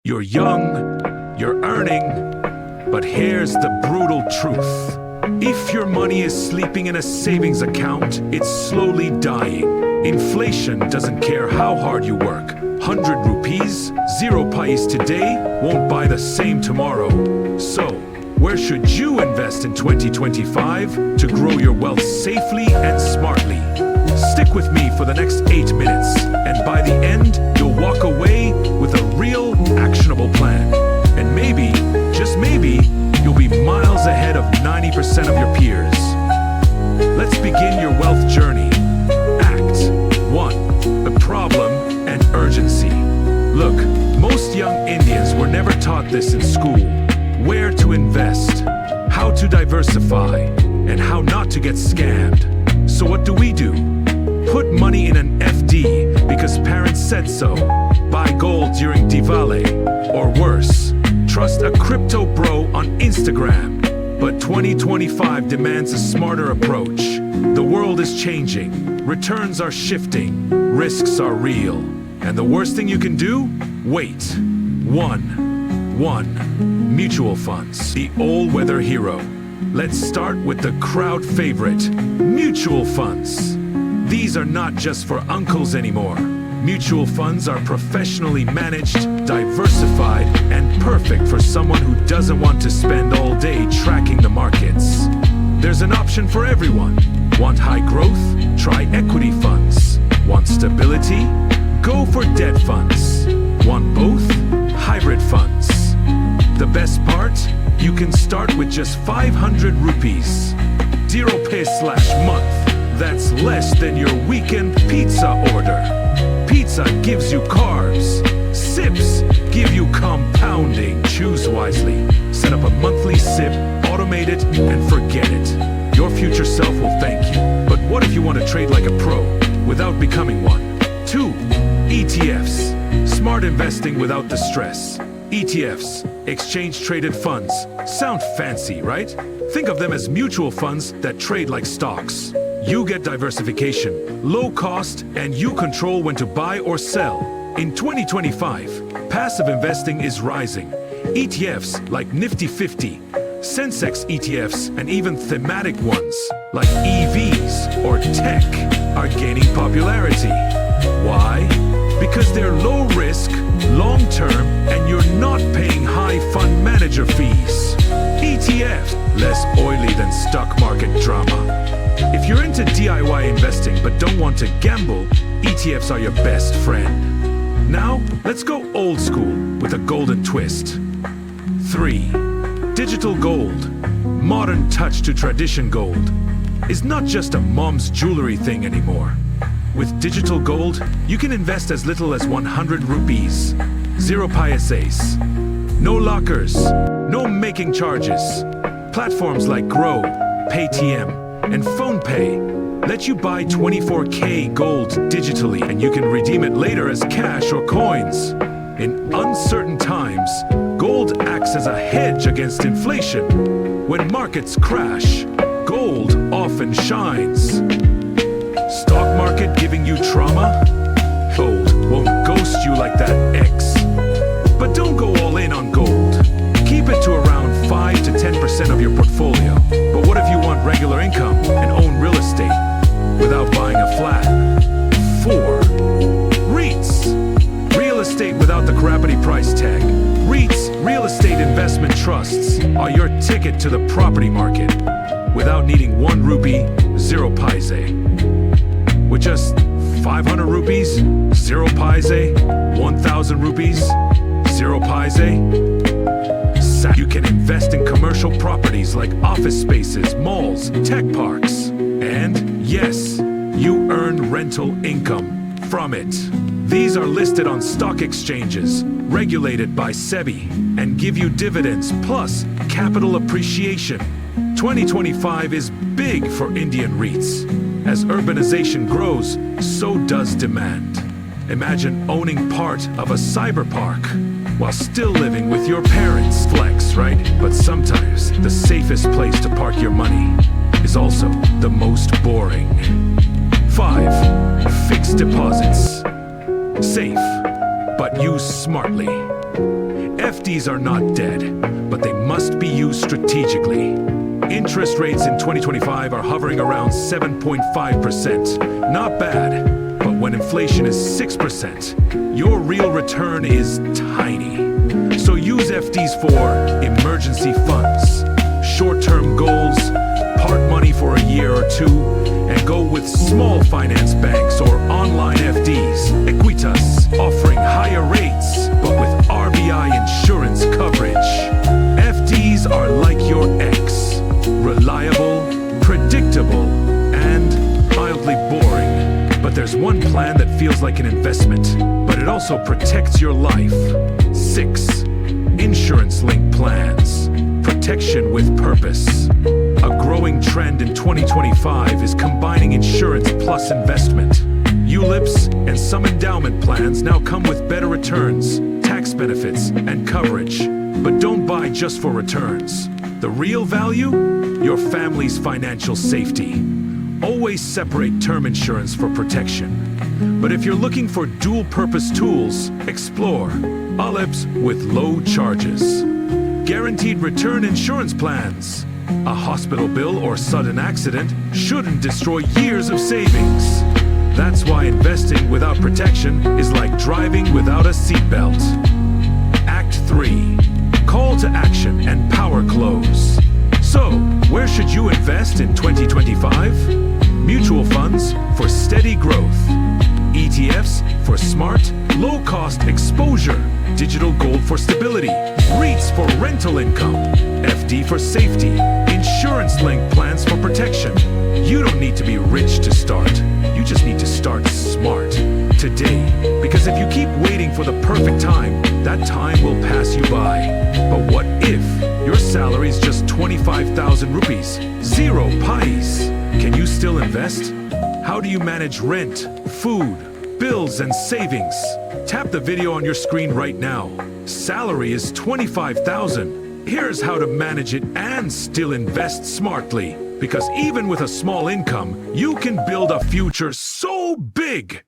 You're young, you're earning, but here's the brutal truth. If your money is sleeping in a savings account, it's slowly dying. Inflation doesn't care how hard you work. 100 rupees, 0 pice today won't buy the same tomorrow. So, where should you invest in 2025 to grow your wealth safely and smartly? Stick with me for the next 8 minutes, and by the end, you'll walk away with a real, actionable plan. And maybe, just maybe, you'll be miles ahead of 90% of your peers. Let's begin your wealth journey. Act 1. The problem and urgency. Look, most young Indians were never taught this in school. Where to invest, how to diversify, and how not to get scammed. So what do? Put money in an FD because parents said so. Buy gold during Diwali. Or worse, trust a crypto bro on Instagram. But 2025 demands a smarter approach. The world is changing, returns are shifting, risks are real. And the worst thing you can do? Wait. 1. Mutual funds, the all-weather hero. Let's start with the crowd favorite, mutual funds. These are not just for uncles anymore. Mutual funds are professionally managed, diversified, and perfect for someone who doesn't want to spend all day tracking the markets. There's an option for everyone. Want high growth? Try equity funds. Want stability? Go for debt funds. Want both? Hybrid funds. The best part? You can start with just 500 rupees. 0 pay/month. That's less than your weekend pizza order. Pizza gives you carbs. SIPs give you compounding. Choose wisely. Set up a monthly SIP, automate it, and forget it. Your future self will thank you. But what if you want to trade like a pro without becoming one? 2. ETFs. Smart investing without the stress. ETFs, exchange-traded funds. Sound fancy, right? Think of them as mutual funds that trade like stocks. You get diversification, low cost, and you control when to buy or sell. In 2025, passive investing is rising. ETFs like Nifty 50, Sensex ETFs, and even thematic ones like EVs or tech are gaining popularity. Why? Because they're low risk, long term, and you're not paying high fund manager fees. ETFs, less oily than stock market drama. If you're into DIY investing but don't want to gamble, ETFs are your best friend. Now, let's go old school with a golden twist. 3. Digital gold. Modern touch to tradition gold is not just a mom's jewelry thing anymore. With digital gold, you can invest as little as 100 rupees. 0 PSAs. No lockers. No making charges. Platforms like Grow, Paytm, and PhonePe let you buy 24K gold digitally, and you can redeem it later as cash or coins. In uncertain times, gold acts as a hedge against inflation. When markets crash, gold often shines. Stock market giving you trauma? Gold won't ghost you like that ex. But don't go all in on gold. Keep it to around 5 to 10% of your portfolio. But what if you want regular income and own real estate without buying a flat? 4. REITs. Real estate without the crappity price tag. REITs, real estate investment trusts, are your ticket to the property market without needing 1 rupee, 0 paise. With just 500 rupees, 0 paise, 1,000 rupees, 0 paise. You can invest in commercial properties like office spaces, malls, tech parks. And yes, you earn rental income from it. These are listed on stock exchanges, regulated by SEBI, and give you dividends plus capital appreciation. 2025 is big for Indian REITs. As urbanization grows, so does demand. Imagine owning part of a cyber park while still living with your parents. Flex, right? But sometimes the safest place to park your money is also the most boring. 5. Fixed deposits. Safe, but used smartly. FDs are not dead, but they must be used strategically. Interest rates in 2025 are hovering around 7.5%. Not bad, but when inflation is 6%, your real return is tiny. So use FDs for emergency funds, short-term goals, part money for a year or two, and go with small finance banks or online FDs. Equitas, offering higher rates, but with RBI insurance coverage. FDs are like your ex. Reliable, predictable, and mildly boring. But there's one plan that feels like an investment, but it also protects your life. 6. Insurance-linked plans. Protection with purpose. A growing trend in 2025 is combining insurance plus investment. ULIPs and some endowment plans now come with better returns, tax benefits, and coverage. But don't buy just for returns. The real value? Your family's financial safety. Always separate term insurance for protection. But if you're looking for dual-purpose tools, explore ULIPs with low charges. Guaranteed return insurance plans. A hospital bill or sudden accident shouldn't destroy years of savings. That's why investing without protection is like driving without a seatbelt. Act 3. Call to action and power close. So, where should you invest in 2025? Mutual funds for steady growth. ETFs for smart, low-cost exposure. Digital gold for stability. REITs for rental income. FD for safety. Insurance-linked plans for protection. You don't need to be rich to start. You just need to start smart today. Because if you keep waiting for the perfect time, that time will pass you by. But what if your salary is just 25,000 rupees? 0 pies. Can you still invest? How do you manage rent, food, bills, and savings? Tap the video on your screen right now. Salary is 25,000. Here's how to manage it and still invest smartly. Because even with a small income, you can build a future so big.